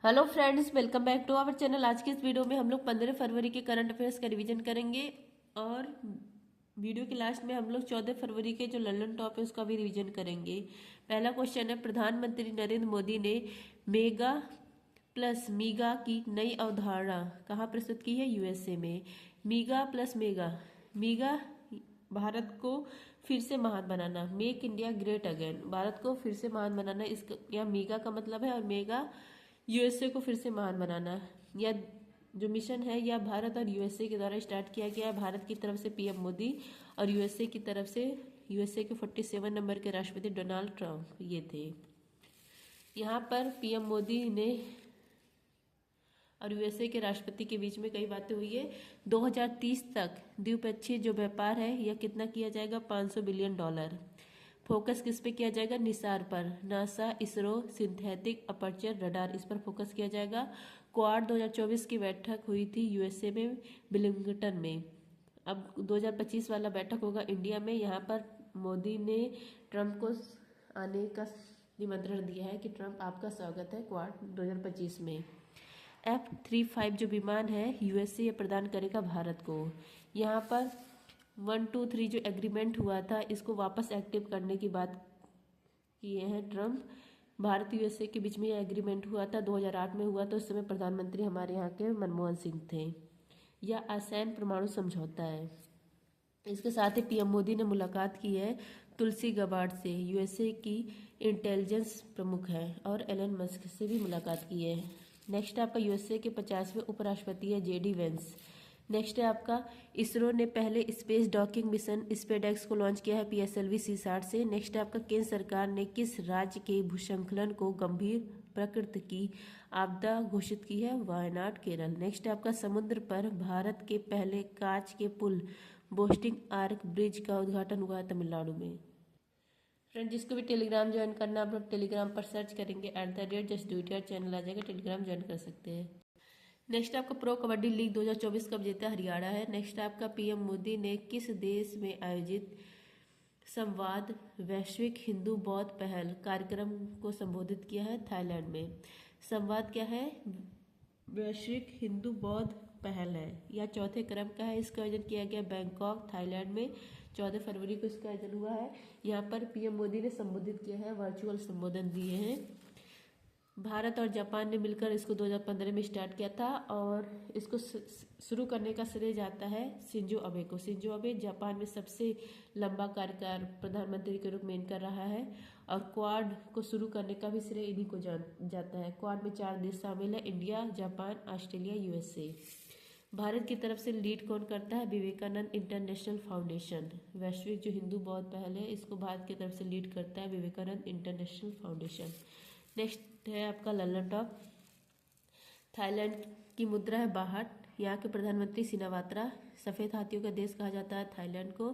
Hello friends, welcome back to our channel. आज के इस वीडियो में हम लोग 15 फरवरी के करंट अफेयर्स का रिवीजन करेंगे और वीडियो के लास्ट में हम लोग 14 फरवरी के जो लंदन टॉप है उसका भी रिवीजन करेंगे। पहला क्वेश्चन है, प्रधानमंत्री नरेंद्र मोदी ने मेगा प्लस मीगा की नई अवधारणा कहाँ प्रस्तुत की है? यूएसए में। मीगा प्लस मेगा, मीगा भारत को फिर से महान बनाना, मेक इंडिया ग्रेट अगेन, भारत को फिर से महान बनाना, इसका या मीगा का मतलब है, और मेगा यूएसए को फिर से महान बनाना। यह जो मिशन है यह भारत और यूएसए के द्वारा स्टार्ट किया गया है। भारत की तरफ से पीएम मोदी और यूएसए की तरफ से यूएसए के 47 नंबर के राष्ट्रपति डोनाल्ड ट्रंप ये थे। यहाँ पर पीएम मोदी ने और यूएसए के राष्ट्रपति के बीच में कई बातें हुई है। 2030 तक द्विपक्षीय जो व्यापार है यह कितना किया जाएगा? $500 बिलियन। फोकस किस पे किया जाएगा? निसार पर, NASA, ISRO, synthetic aperture radar, इस पर फोकस किया जाएगा। क्वाड 2024 की बैठक हुई थी यूएसए में विलिंगटन में। अब 2025 वाला बैठक होगा इंडिया में। यहाँ पर मोदी ने ट्रंप को आने का निमंत्रण दिया है कि ट्रंप आपका स्वागत है क्वाड 2025 में। F-35 जो विमान है यूएसए प्रदान करेगा भारत को। यहाँ पर 1, 2, 3 जो एग्रीमेंट हुआ था इसको वापस एक्टिव करने की बात किए हैं ट्रंप। भारत यूएसए के बीच में यह एग्रीमेंट हुआ था, 2008 में हुआ था। उस समय प्रधानमंत्री हमारे यहाँ के मनमोहन सिंह थे। यह आसान परमाणु समझौता है। इसके साथ ही पीएम मोदी ने मुलाकात की है तुलसी गबार्ड से, यूएसए की इंटेलिजेंस प्रमुख है, और एलन मस्क से भी मुलाकात की है। नेक्स्ट आपका यूएसए के 50वें उपराष्ट्रपति है जेडी वेंस। नेक्स्ट है आपका, इसरो ने पहले स्पेस डॉकिंग मिशन स्पेडेक्स को लॉन्च किया है पीएसएलवी C-60 से। नेक्स्ट है आपका, केंद्र सरकार ने किस राज्य के भूस्खलन को गंभीर प्रकृति की आपदा घोषित की है? वायनाड, केरल। नेक्स्ट है आपका, समुद्र पर भारत के पहले कांच के पुल बोस्टिंग आर्क ब्रिज का उद्घाटन हुआ है तमिलनाडु में। फ्रेंड, जिसको भी टेलीग्राम ज्वाइन करना, आप लोग टेलीग्राम पर सर्च करेंगे @justdoityard चैनल आ जाएगा, टेलीग्राम ज्वाइन कर सकते हैं। नेक्स्ट आपका, प्रो कबड्डी लीग 2024 का विजेता हरियाणा है। नेक्स्ट आपका, पीएम मोदी ने किस देश में आयोजित संवाद वैश्विक हिंदू बौद्ध पहल कार्यक्रम को संबोधित किया है? थाईलैंड में। संवाद क्या है? वैश्विक हिंदू बौद्ध पहल है, यह चौथे क्रम का है। इसका आयोजन किया गया बैंकॉक थाईलैंड में, 14 फरवरी को इसका आयोजन हुआ है। यहाँ पर पीएम मोदी ने संबोधित किया है, वर्चुअल संबोधन दिए हैं। भारत और जापान ने मिलकर इसको 2015 में स्टार्ट किया था, और इसको शुरू करने का श्रेय जाता है शिंजो अबे को। शिंजो अबे जापान में सबसे लंबा कार्यकाल प्रधानमंत्री के रूप में इनका रहा है, और क्वाड को शुरू करने का भी श्रेय इन्हीं को जाता है। क्वाड में 4 देश शामिल है, इंडिया, जापान, ऑस्ट्रेलिया, यूएसए। भारत की तरफ से लीड कौन करता है? Vivekananda International Foundation. वैश्विक जो हिंदू बौद्ध पहल है इसको भारत की तरफ से लीड करता है विवेकानंद इंटरनेशनल फाउंडेशन। नेक्स्ट है आपका लंदन टॉप। थाईलैंड की मुद्रा है बाहट। यहाँ के प्रधानमंत्री सिनावात्रा। सफ़ेद हाथियों का देश कहा जाता है थाईलैंड को।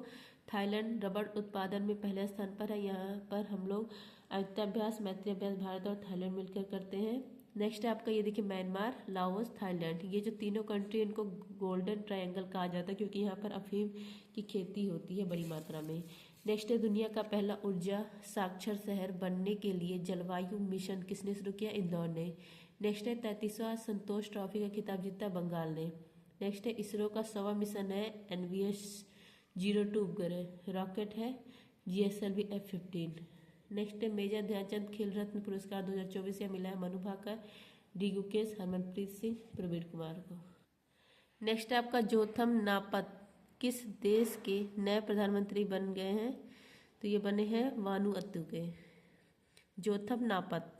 थाईलैंड रबड़ उत्पादन में पहले स्थान पर है। यहाँ पर हम लोग अयुक्ताभ्यास, मैत्री अभ्यास भारत और थाईलैंड मिलकर करते हैं। नेक्स्ट है आपका, ये देखिए, म्यांमार, लाओस, थाईलैंड, ये जो तीनों कंट्री इनको गोल्डन ट्रायंगल कहा जाता है क्योंकि यहाँ पर अफीम की खेती होती है बड़ी मात्रा में। नेक्स्ट है, दुनिया का पहला ऊर्जा साक्षर शहर बनने के लिए जलवायु मिशन किसने शुरू किया? इंदौर ने। नेक्स्ट है, 33वां संतोष ट्रॉफी का खिताब जीता बंगाल ने। नेक्स्ट है, इसरो का 100वां मिशन है NVS-02 उपग्रह रॉकेट है GSLV F-15। नेक्स्ट है, मेजर ध्यानचंद खेल रत्न पुरस्कार 2024 मिला है मनु भाकर, डी गुकेश, हरमनप्रीत सिंह, प्रवीण कुमार को। नेक्स्ट है आपका, जोथम नापत किस देश के नए प्रधानमंत्री बन गए हैं? तो ये बने हैं वानुअतु के। जोथम नापत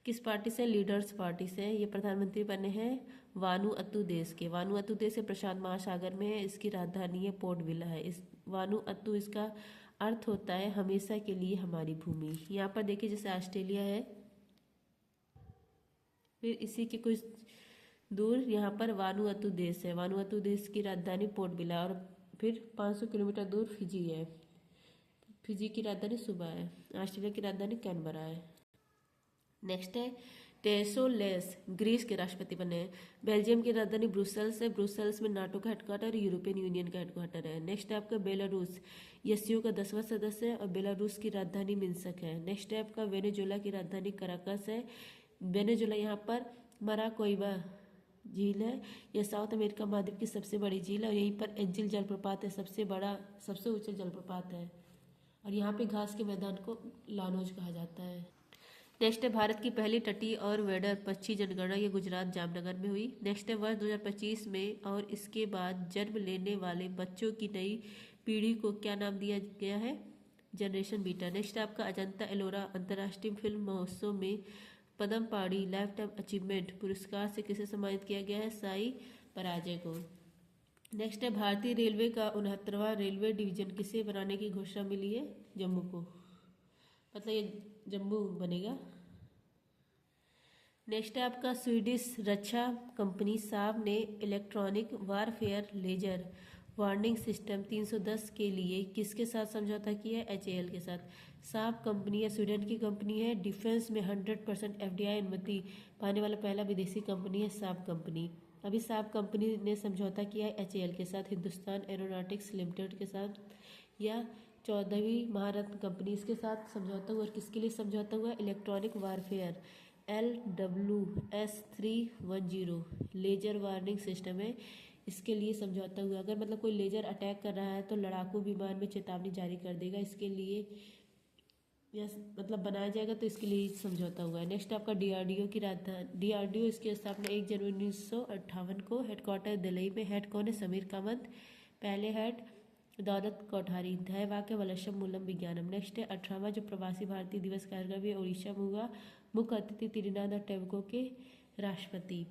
किस पार्टी से? लीडर्स पार्टी से ये प्रधानमंत्री बने हैं वानुअतु देश के। वानुअतु देश प्रशांत महासागर में है, इसकी राजधानी है पोर्ट विला है। इस वानुअतु, इसका अर्थ होता है हमेशा के लिए हमारी भूमि। यहाँ पर देखिए, जैसे ऑस्ट्रेलिया है, फिर इसी के कुछ दूर यहाँ पर वानुअतु देश है। वानुअतु देश की राजधानी पोर्ट विला, और फिर 500 किलोमीटर दूर फिजी है। फिजी की राजधानी सुबा है। ऑस्ट्रेलिया की राजधानी कैनबरा है। नेक्स्ट है, टेसोलेस ग्रीस के राष्ट्रपति बने हैं। बेल्जियम की राजधानी ब्रुसेल्स है। ब्रुसेल्स में नाटो का हेडक्वार्टर, यूरोपियन यूनियन का हेडक्वार्टर है। नेक्स्ट है आपका, बेलारूस एससीओ का 10वां सदस्य है, और बेलारूस की राजधानी मिन्स्क है। नेक्स्ट है आपका, वेनेजुएला की राजधानी कराकस है। वेनेजुएला यहाँ पर मराकोइबा झील है। यह साउथ अमेरिका महाद्वीप की सबसे बड़ी झील है और यहीं पर एंजिल जलप्रपात है, सबसे बड़ा सबसे ऊंचा जलप्रपात है। और यहाँ पे घास के मैदान को लानोज कहा जाता है। नेक्स्ट है भारत की पहली तटीय और वेडर पक्षी जनगणना, ये गुजरात जामनगर में हुई। नेक्स्ट है वर्ष 2025 में और इसके बाद जन्म लेने वाले बच्चों की नई पीढ़ी को क्या नाम दिया गया है? Generation beta. नेक्स्ट है आपका अजंता एलोरा अंतर्राष्ट्रीय फिल्म महोत्सव में पद्म पाड़ी लाइफ टाइम अचीवमेंट पुरस्कार से किसे सम्मानित किया गया है? साई पराजय को। नेक्स्ट है भारतीय रेलवे का 69वां रेलवे डिवीजन किसे बनाने की घोषणा मिली है? जम्मू को, मतलब ये जम्मू बनेगा। नेक्स्ट है आपका स्वीडिश रक्षा कंपनी साब ने electronic warfare laser warning system 310 के लिए किसके साथ समझौता किया है? HAL के साथ। साब कंपनी या स्वीडन की कंपनी है। डिफेंस में 100% FDI अनुमति पाने वाला पहला विदेशी कंपनी है साब कंपनी। अभी साब कंपनी ने समझौता किया है HAL के साथ, हिंदुस्तान एरोनॉटिक्स लिमिटेड के साथ या 14वीं महारत्न कंपनी, इसके साथ समझौता हुआ। और किसके लिए समझौता हुआ? Electronic warfare LWS-310 laser warning system है, इसके लिए समझौता हुआ। अगर मतलब कोई लेजर अटैक कर रहा है तो लड़ाकू विमान में चेतावनी जारी कर देगा, इसके लिए यह मतलब बनाया जाएगा, तो इसके लिए समझौता हुआ है। नेक्स्ट आपका DRDO की राजधानी, DRDO इसकी स्थापना 1 जनवरी 1958 को, हेडक्वार्टर दिल्ली में। हेड कौन है? समीर कामत। पहले हेड दौलत कोठारी। ध्याय वाक्य वलशम मूलम विज्ञानम। नेक्स्ट है 18वां जो प्रवासी भारतीय दिवस कार्यक्रम है उड़ीसा में हुआ। मुख्य अतिथि त्रिनाद और टैगोर के राष्ट्रपति।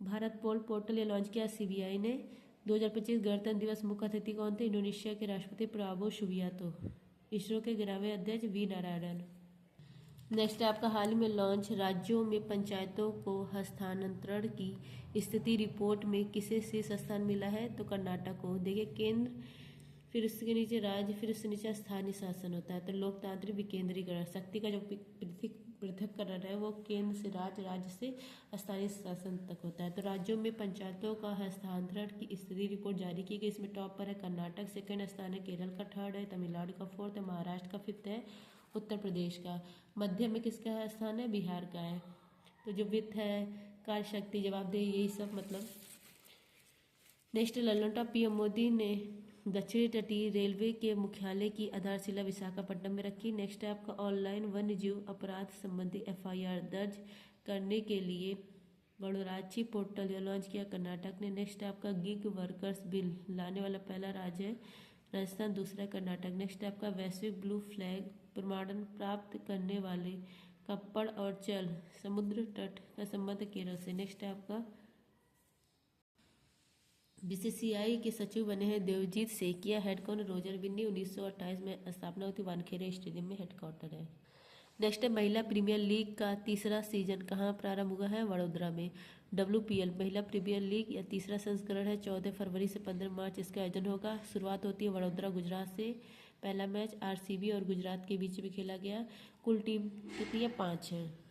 भारत पोल पोर्टल ये लॉन्च किया CBI ने। 2025 गणतंत्र दिवस मुख्य अतिथि कौन थे? इंडोनेशिया के राष्ट्रपति प्राबो सुबियांतो। इसरो के 11वें अध्यक्ष V नारायणन। नेक्स्ट है आपका हाल ही में लॉन्च राज्यों में पंचायतों को हस्तांतरण की स्थिति रिपोर्ट में किसे शीर्ष स्थान मिला है? तो कर्नाटक को। देखिए केंद्र, फिर उसके नीचे राज्य, फिर उसके नीचे स्थानीय शासन होता है। तो लोकतांत्रिक विकेंद्रीकरण, शक्ति का जो पृथक्करण है वो केंद्र से राज्य, राज्य से स्थानीय शासन तक होता है। तो राज्यों में पंचायतों का हस्तांतरण की स्थिति रिपोर्ट जारी की गई। इसमें टॉप पर है कर्नाटक, सेकंड स्थान है केरल का, थर्ड है तमिलनाडु का, फोर्थ है महाराष्ट्र का, फिफ्थ है उत्तर प्रदेश का, मध्य में किसका स्थान है? बिहार का है। तो जो वित्त है, कार्य शक्ति, जवाबदेही, यही सब मतलब। Next Lallan top PM Modi ने दक्षिणी तटीय रेलवे के मुख्यालय की आधारशिला विशाखापट्टनम में रखी। नेक्स्ट है आपका ऑनलाइन वन्यजीव अपराध संबंधी FIR दर्ज करने के लिए गणराज्य पोर्टल लॉन्च किया कर्नाटक ने। नेक्स्ट है आपका गिग वर्कर्स बिल लाने वाला पहला राज्य है राजस्थान, दूसरा कर्नाटक। नेक्स्ट है आपका वैश्विक ब्लू फ्लैग प्रमाणन प्राप्त करने वाले कप्पड़ और चल समुद्र तट का संबंध केरल से। नेक्स्ट है आपका BCCI के सचिव बने हैं देवजीत सेकिया। हेड कौन? रोजर बिन्नी। 1928 में स्थापना हुई थी, वानखेड़े स्टेडियम में हेडक्वार्टर है। नेक्स्ट है महिला प्रीमियर लीग का तीसरा सीजन कहाँ प्रारंभ हुआ है? वडोदरा में। WPL महिला प्रीमियर लीग या तीसरा संस्करण है, 14 फरवरी से 15 मार्च इसका आयोजन होगा। शुरुआत होती है वडोदरा गुजरात से। पहला मैच RCB और गुजरात के बीच में खेला गया। कुल टीम कितनी है? 5 है।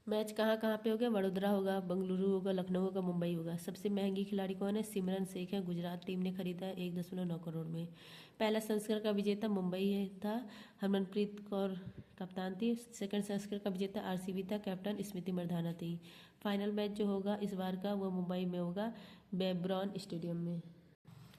मैच कहाँ कहाँ पे होगा? वडोदरा होगा, बेंगलुरु होगा, लखनऊ होगा, मुंबई होगा। सबसे महंगी खिलाड़ी कौन है? सिमरन शेख है, गुजरात टीम ने खरीदा है 1.9 करोड़ में। पहला संस्करण का विजेता मुंबई है था, हरमनप्रीत कौर कप्तान थी। सेकंड संस्करण का विजेता RCB था, कैप्टन स्मृति मंधाना थी। फाइनल मैच जो होगा इस बार का वो मुंबई में होगा, बेब्रॉन स्टेडियम में।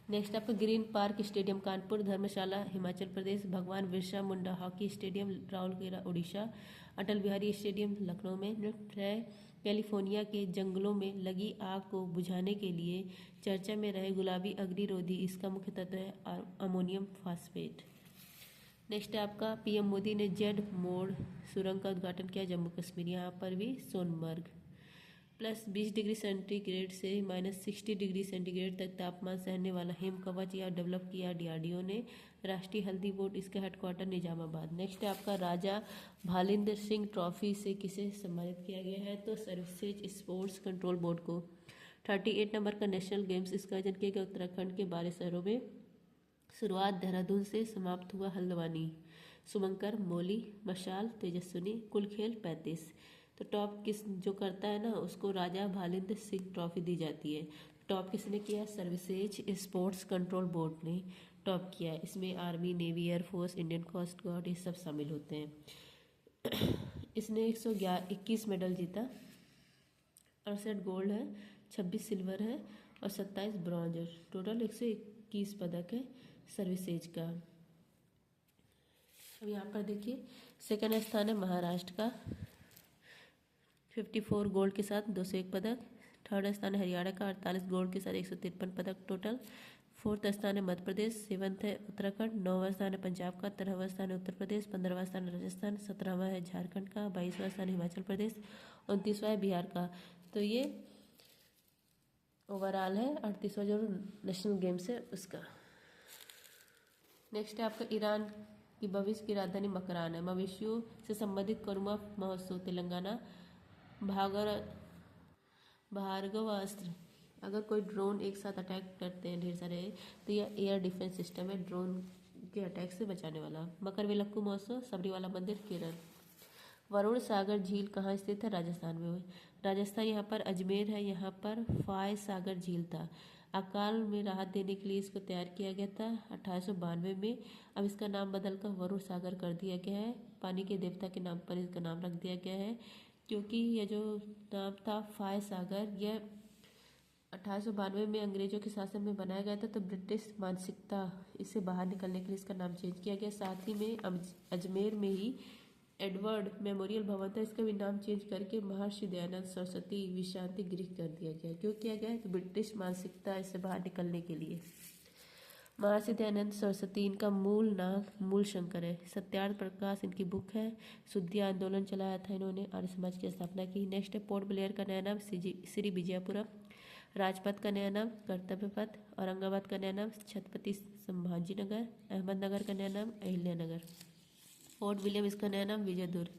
नेक्स्ट आपका ग्रीन पार्क स्टेडियम कानपुर, धर्मशाला हिमाचल प्रदेश, भगवान Birsa Munda hockey stadium Rourkela Orissa, Atal Bihari stadium Lucknow में। नेक्स्ट है कैलिफोर्निया के जंगलों में लगी आग को बुझाने के लिए चर्चा में रहे गुलाबी अग्निरोधी, इसका मुख्य तत्व है अमोनियम फास्फेट। नेक्स्ट है आपका PM मोदी ने जेड मोड़ सुरंग का उद्घाटन किया जम्मू कश्मीर, यहाँ पर भी सोनमर्ग। +20 डिग्री सेंटीग्रेड से -60 डिग्री सेंटीग्रेड तक तापमान सहने वाला हिम कवच या डेवलप किया DRDO ने। राष्ट्रीय हल्दी बोर्ड इसका हेडक्वार्टर निजामाबाद। नेक्स्ट है आपका राजा भालिंदर सिंह ट्रॉफी से किसे सम्मानित किया गया है? तो सर्विसेज स्पोर्ट्स कंट्रोल बोर्ड को। 38 नंबर का नेशनल गेम्स इसका आयोजन किया गया उत्तराखंड के 12 शहरों में। शुरुआत देहरादून से, समाप्त हुआ हल्द्वानी। सुमंकर, मौली, मशाल, तेजस्विनी, कुल खेल 35। तो टॉप किस जो करता है ना उसको राजा भालिंदर सिंह ट्रॉफी दी जाती है। टॉप किसने किया? सर्विसेज स्पोर्ट्स कंट्रोल बोर्ड ने टॉप किया है। इसमें army, navy, air force, Indian Coast Guard ये सब शामिल होते हैं। इसने 121 मेडल जीता। 68 गोल्ड है, 26 सिल्वर है और 27 ब्रॉन्ज है। टोटल 121 पदक है सर्विसेज का। अब यहाँ पर देखिए सेकंड स्थान है महाराष्ट्र का 54 गोल्ड के साथ 201 पदक। थर्ड स्थान है हरियाणा का 48 गोल्ड के साथ 153 पदक टोटल। फोर्थ स्थान है मध्य प्रदेश, सेवन्थ है उत्तराखंड, 9वां स्थान है पंजाब का, 13वां स्थान है उत्तर प्रदेश, 15वां स्थान है राजस्थान, 17वां है झारखंड का, 22वां स्थान है हिमाचल प्रदेश, 29वां है बिहार का। तो ये ओवरऑल है 38वां जो नेशनल गेम्स है उसका। नेक्स्ट है आपका ईरान की भविष्य की राजधानी मकरान है। मवेशियों से संबंधित करुमा महोत्सव तेलंगाना। भार्गवास्त्र, अगर कोई ड्रोन एक साथ अटैक करते हैं ढेर सारे तो यह एयर डिफेंस सिस्टम है ड्रोन के अटैक से बचाने वाला। मकरविलक्कू महोत्सव सबरीवाला मंदिर केरल। वरुण सागर झील कहाँ स्थित है? राजस्थान में। राजस्थान यहाँ पर अजमेर है, यहाँ पर फाय सागर झील था। अकाल में राहत देने के लिए इसको तैयार किया गया था 1892 में। अब इसका नाम बदलकर वरुण सागर कर दिया गया है। पानी के देवता के नाम पर इसका नाम रख दिया गया है, क्योंकि यह जो नाम था फाय सागर यह 1892 में अंग्रेजों के शासन में बनाया गया था, तो ब्रिटिश मानसिकता इससे बाहर निकलने के लिए इसका नाम चेंज किया गया। साथ ही में अजमेर में ही एडवर्ड मेमोरियल भवन था, इसका भी नाम चेंज करके महर्षि दयानंद सरस्वती विश्रांति गृह कर दिया गया। क्यों किया गया है? तो ब्रिटिश मानसिकता इससे बाहर निकलने के लिए। महर्षि दयानंद सरस्वती इनका मूल नाम मूल शंकर है। सत्यार्थ प्रकाश इनकी बुक है। शुद्धि आंदोलन चलाया था इन्होंने, आर्य समाज की स्थापना की। नेक्स्ट है पोर्ट ब्लेयर का नया नाम श्री विजयपुरम। राजपथ का नया नाम कर्तव्य पथ। औरंगाबाद का नया नाम छत्रपति संभाजी नगर। अहमदनगर का नया नाम अहिल्या नगर। फोर्ट विलियम इसका नया नाम विजय दुर्ग।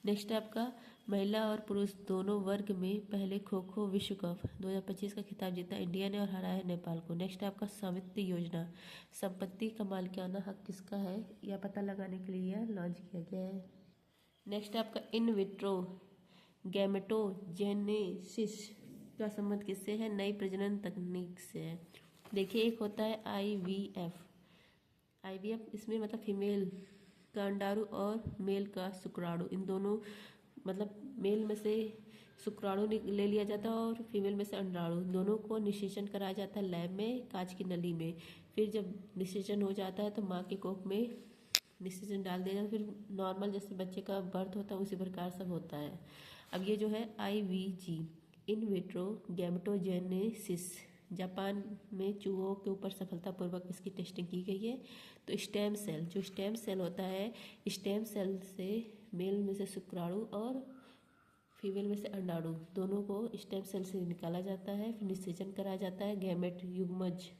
नेक्स्ट है आपका महिला और पुरुष दोनों वर्ग में पहले खो खो विश्व कप 2025 का खिताब जीता इंडिया ने और हराया नेपाल को। नेक्स्ट है आपका स्वामित्व योजना, संपत्ति का मालिकाना हक किसका है यह पता लगाने के लिए यह लॉन्च किया गया है। नेक्स्ट है आपका इन विट्रो गैमेटोजेनेसिस का संबंध किससे है? नई प्रजनन तकनीक से है। देखिए एक होता है आईवीएफ इसमें मतलब फीमेल का अंडाणु और मेल का शुक्राणु, इन दोनों मतलब मेल में से शुक्राणु ले लिया जाता है और फीमेल में से अंडाणु, दोनों को निषेचन कराया जाता है लैब में कांच की नली में। फिर जब निषेचन हो जाता है तो माँ के कोख में निषेचन डाल दिया जाता है, फिर नॉर्मल जैसे बच्चे का बर्थ होता है उसी प्रकार सब होता है। अब ये जो है IVG in vitro gametogenesis Japan में चूहों के ऊपर सफलतापूर्वक इसकी टेस्टिंग की गई है। तो स्टेम सेल, जो स्टेम सेल होता है, स्टेम सेल से मेल में से शुक्राणु और फीमेल में से अंडाणु दोनों को स्टेम सेल से निकाला जाता है, फिर निषेचन कराया जाता है गैमेट युग्मज।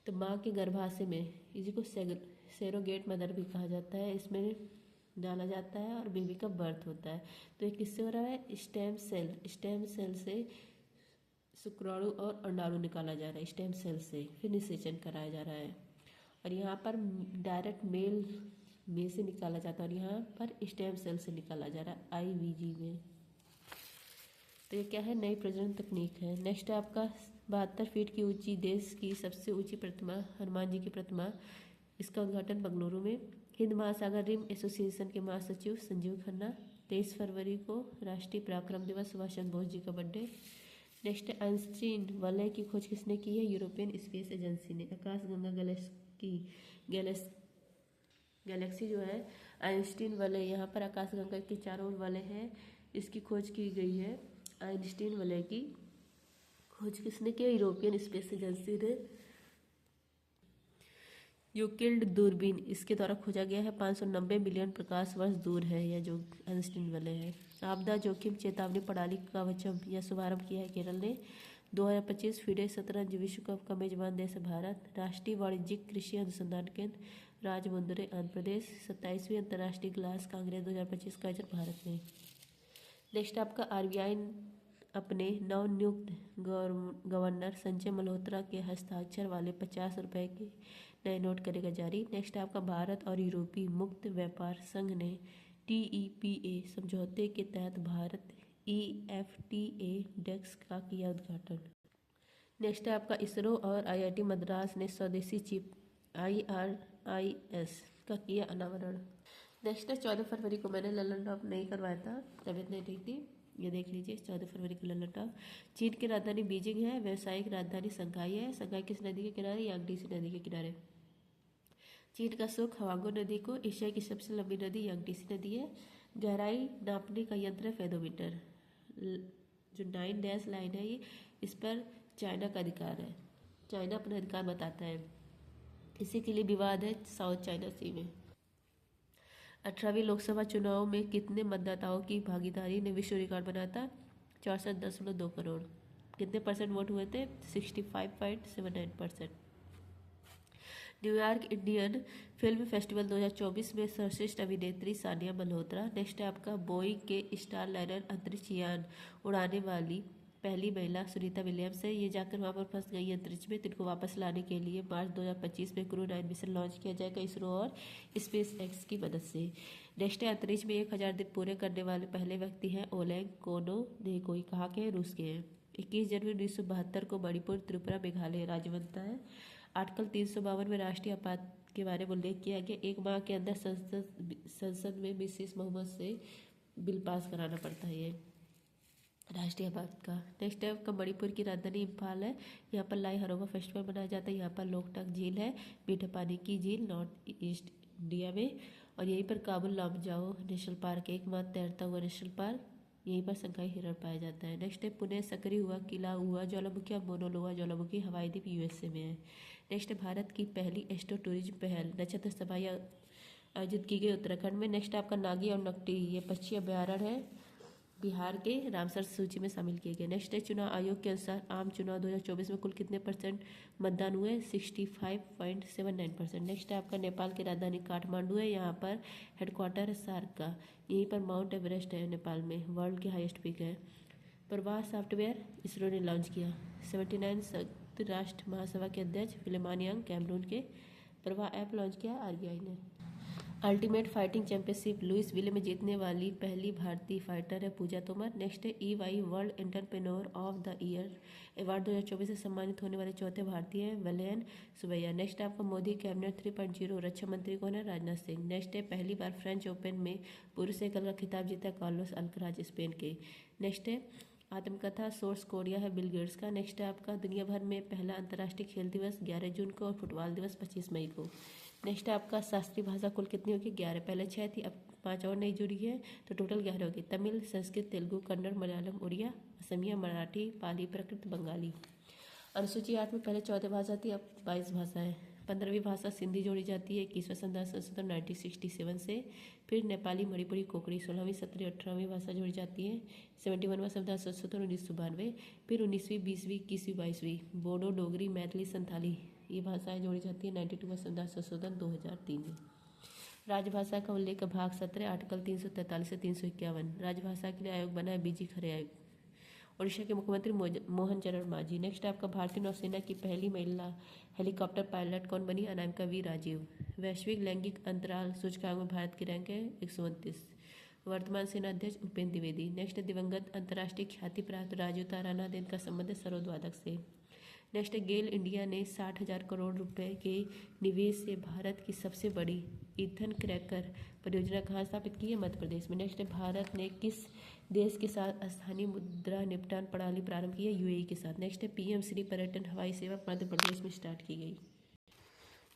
तो माँ के गर्भाशय में इसी को सेरोगेट मदर भी कहा जाता है, इसमें डाला जाता है और बेबी का बर्थ होता है। तो ये किससे हो रहा है? स्टेम सेल से शुक्राणु और अंडाणु निकाला जा रहा है स्टेम सेल से, फिर निषेचन कराया जा रहा है। और यहाँ पर डायरेक्ट मेल में से निकाला जाता है और यहाँ पर स्टेम सेल से निकाला जा रहा है IVG में। तो ये क्या है? नई प्रजनन तकनीक है। नेक्स्ट है आपका 72 फीट की ऊंची देश की सबसे ऊंची प्रतिमा हनुमान जी की प्रतिमा, इसका उद्घाटन बेंगलुरु में। हिंद महासागर रिम एसोसिएशन के महासचिव संजीव खन्ना। 23 फरवरी को राष्ट्रीय पराक्रम दिवस, सुभाष चंद्र बोस जी का बर्थडे। नेक्स्ट आइंस्टीन वलय की खोज किसने की है? यूरोपियन स्पेस एजेंसी ने। आकाशगंगा गैलेक्सी जो है आइंस्टीन वलय, यहाँ पर आकाशगंगा के चारों ओर वलय है, इसकी खोज की गई है। आइंस्टीन वलय की खोज किसने की? यूरोपियन स्पेस एजेंसी ने। यूक्लिड दूरबीन इसके द्वारा खोजा गया है, 590 मिलियन प्रकाश वर्ष दूर है यह जो आइंस्टीन वलय है। आपदा जोखिम चेतावनी प्रणाली का कवचम यह शुभारंभ किया है केरल ने। 2025 फीडे शतरंज विश्व कप का मेजबान देश है भारत। राष्ट्रीय वाणिज्यिक कृषि अनुसंधान केंद्र राजमुंद्री आंध्र प्रदेश। 27वीं अंतर्राष्ट्रीय ग्लास कांग्रेस 2025 का आयोजन भारत में। नेक्स्ट आपका RBI अपने नवनियुक्त गवर्नर संजय मल्होत्रा के हस्ताक्षर वाले 50 रुपये के नए नोट करेगा जारी। नेक्स्ट आपका भारत और यूरोपीय मुक्त व्यापार संघ ने TEPA समझौते के तहत भारत EFTA डेस्क का किया उद्घाटन। नेक्स्ट है आपका इसरो और IIT मद्रास ने स्वदेशी चिप IRIS का किया अनावरण। नेक्स्ट है 14 फरवरी को मैंने ललन टॉप नहीं करवाया था, तबीयत नहीं ठीक थी, ये देख लीजिए 14 फरवरी को लल्लन टॉप। चीन की राजधानी बीजिंग है। व्यावसायिक राजधानी शंघाई है। शंघाई किस नदी के किनारे? यांगटीसी नदी के किनारे। चीन का सुख हवांगो नदी को। एशिया की सबसे लंबी नदी यांगटीसी नदी है। गहराई नापने का यंत्र है फेदोमीटर। जो 9 डैश लाइन है ये, इस पर चाइना का अधिकार है। चाइना अपना अधिकार बताता है। इसी के लिए विवाद है साउथ चाइना सी में। 18वीं लोकसभा चुनाव में कितने मतदाताओं की भागीदारी ने विश्व रिकॉर्ड बनाया था? 64.2 करोड़। कितने परसेंट वोट हुए थे? 65.79%। न्यूयॉर्क इंडियन फिल्म फेस्टिवल 2024 में सर्वश्रेष्ठ अभिनेत्री सानिया मल्होत्रा। नेक्स्ट है आपका बोइंग के स्टार लाइनर अंतरिक्ष यान उड़ाने वाली पहली महिला सुनीता विलियम्स है। ये जाकर वहाँ पर फंस गई अंतरिक्ष में, तो इनको वापस लाने के लिए मार्च 2025 में क्रू 9 मिशन लॉन्च किया जाएगा इसरो और स्पेस एक्स की मदद से। नेक्स्ट है अंतरिक्ष में 1000 दिन पूरे करने वाले पहले व्यक्ति हैं ओलेग कोनोनेगोई। कहाँ के हैं? रूस के हैं। 21 जनवरी 1972 को मणिपुर त्रिपुरा मेघालय राज्य बनता है। आर्टिकल 352 में राष्ट्रीय आपात के बारे में उल्लेख किया गया। 1 माह के अंदर संसद में मिसेस मोहम्मद से बिल पास कराना पड़ता है ये राष्ट्रीय आपात का। नेक्स्ट है आपका मणिपुर की राजधानी इम्फाल है। यहाँ पर लाई हरोबा फेस्टिवल मनाया जाता है। यहाँ पर लोकटक झील है, मीठे पानी की झील नॉर्थ ईस्ट इंडिया में। और यहीं पर काबुल लामजाओ नेशनल पार्क, एकमात्र तैरता हुआ नेशनल पार्क। यहीं पर संघाई हिरण पाया जाता है। नेक्स्ट है पुणे सक्रिय हुआ किला हुआ ज्वालामुखी और मोनोलोवा ज्वालामुखी हवाई द्वीप यूएसए में है। नेक्स्ट है भारत की पहली एस्ट्रो टूरिज्म पहल नक्षत्र सभा आयोजित की गई उत्तराखंड में। नेक्स्ट आपका नागी और नकटी, ये पक्षी अभ्यारण्य है बिहार के रामसर सूची में शामिल किए गए। नेक्स्ट है चुनाव आयोग के अनुसार आम चुनाव 2024 में कुल कितने परसेंट मतदान हुए? 65.79%। नेक्स्ट है आपका नेपाल की राजधानी काठमांडू है। यहाँ पर हेडक्वार्टर है सार्क का। यहीं पर माउंट एवरेस्ट है नेपाल में, वर्ल्ड की हाईएस्ट पीक है। प्रवाह सॉफ्टवेयर इसरो ने लॉन्च किया। 79 संयुक्त राष्ट्र महासभा के अध्यक्ष फिलिमानियांग कैमरून के। प्रवाह ऐप लॉन्च किया आरबीआई ने। अल्टीमेट फाइटिंग चैंपियनशिप लुइसविले में जीतने वाली पहली भारतीय फाइटर है पूजा तोमर। नेक्स्ट है EY world entrepreneur of the year award 2024 से सम्मानित होने वाले चौथे भारतीय हैं वलयन सुबैया। नेक्स्ट आपका मोदी कैबिनेट 3.0 रक्षा मंत्री कौन है? राजनाथ सिंह। नेक्स्ट है पहली बार फ्रेंच ओपन में पुरुष एकल का खिताब जीता कार्लोस अल्कराज स्पेन के। नेक्स्ट है आत्मकथा सोर्स कोरिया है बिल गेट्स का। नेक्स्ट है आपका दुनिया भर में पहला अंतर्राष्ट्रीय खेल दिवस 11 जून को और फुटबॉल दिवस 25 मई को। नेक्स्ट है आपका शास्त्रीय भाषा कुल कितनी होगी? 11। पहले 6 थी, अब 5 और नई जुड़ी है, तो टोटल 11 होगी। तमिल, संस्कृत, तेलुगु, कन्नड़, मलयालम, उड़िया, असमिया, मराठी, पाली, प्राकृत, बंगाली। अनुसूची 8 में पहले 14 भाषा थी, अब 22 भाषा है। 15वीं भाषा सिंधी जोड़ी जाती है 21वां संविधान संशोधन 1967 से। फिर नेपाली, मणिपुरी, कोंकणी 16वीं, 17वीं, 18वीं भाषा जोड़ी जाती है 71वां संविधान संशोधन 1992। फिर 19वीं, 20वीं, 21वीं, 22वीं बोडो, डोगरी, मैथिली, संथाली ये भाषाएं जोड़ी जाती है 92वां संविधान संशोधन 2003 में। राजभाषा का उल्लेख भाग 17 आर्टिकल 343 से 351। राजभाषा के लिए आयोग बना है बीजी खरे आयोग। उड़ीसा के मुख्यमंत्री मोहन चरण मांझी। नेक्स्ट आपका भारतीय नौसेना की पहली महिला हेलीकॉप्टर पायलट कौन बनी? अनामिका वी राजीव। वैश्विक लैंगिक अंतराल सूचकांक में भारत की रैंक है 129। वर्तमान सेना अध्यक्ष उपेंद्र द्विवेदी। नेक्स्ट दिवंगत अंतर्राष्ट्रीय ख्याति प्राप्त राजीव तारानाथ इनका संबंध है सरोद वादक से। नेक्स्ट गेल इंडिया ने 60,000 करोड़ रुपए के निवेश से भारत की सबसे बड़ी ईथन क्रैकर परियोजना कहाँ स्थापित की है? मध्य प्रदेश में। नेक्स्ट भारत ने किस देश के साथ स्थानीय मुद्रा निपटान प्रणाली प्रारंभ की है? यूएई के साथ। नेक्स्ट है PM श्री पर्यटन हवाई सेवा मध्य प्रदेश में स्टार्ट की गई।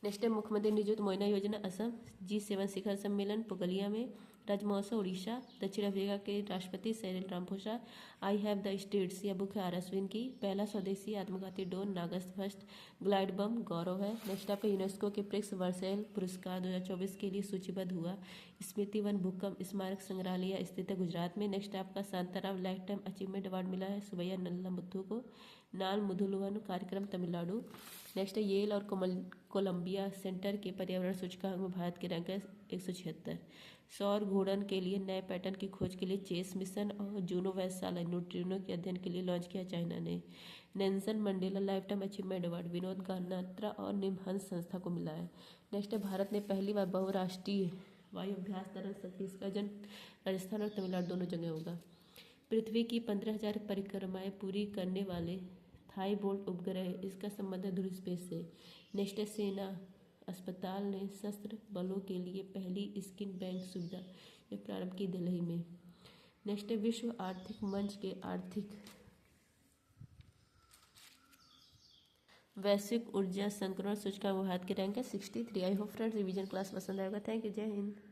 नेक्स्ट है मुख्यमंत्री निजुत मोइना योजना असम। G7 शिखर सम्मेलन पुगलिया में। राज्य महोत्सव उड़ीसा। दक्षिण अफ्रीका के राष्ट्रपति Cyril Ramaphosa. I have the streets यह बुक है आर अश्विन की। पहला स्वदेशी आत्मघाती drone Nagastra first glide bomb Gaurav है। नेक्स्ट आपका यूनेस्को के प्रिक्स वर्सेल पुरस्कार 2024 के लिए सूचीबद्ध हुआ स्मृति वन भूकंप स्मारक संग्रहालय स्थित है गुजरात में। नेक्स्ट आपका Shantaram life time achievement award मिला है सुबैया नल्ला मुथु को। नाल मुधुलवन कार्यक्रम तमिलनाडु। नेक्स्ट है येल और कोलंबिया सेंटर के पर्यावरण सूचकांक में भारत की रैंक है 176। सौर घूर्णन के लिए नए पैटर्न की खोज के लिए चेस मिशन और जूनो वैश्यशाला न्यूट्रिनो के अध्ययन के लिए लॉन्च किया चाइना ने। Nelson Mandela life time achievement award Vinod Gannatra और निमहंस संस्था को मिला है। नेक्स्ट है भारत ने पहली बार बहुराष्ट्रीय वायु अभ्यास तरंग शक्ति इसका आयोजन राजस्थान और तमिलनाडु दोनों जगह होगा। पृथ्वी की 15,000 परिक्रमाएं पूरी करने वाले थाई बोल्ट उपग्रह इसका संबंध है ध्रुव स्पेस से। नेक्स्ट है सेना अस्पताल ने सशस्त्र बलों के लिए पहली स्किन बैंक सुविधा प्रारंभ की दिल्ली में। नेक्स्ट है विश्व आर्थिक मंच के आर्थिक वैश्विक ऊर्जा संक्रमण सूचकांक भारत की रैंक है 63। I hope friends revision class पसंद आएगा। थैंक यू, जय हिंद।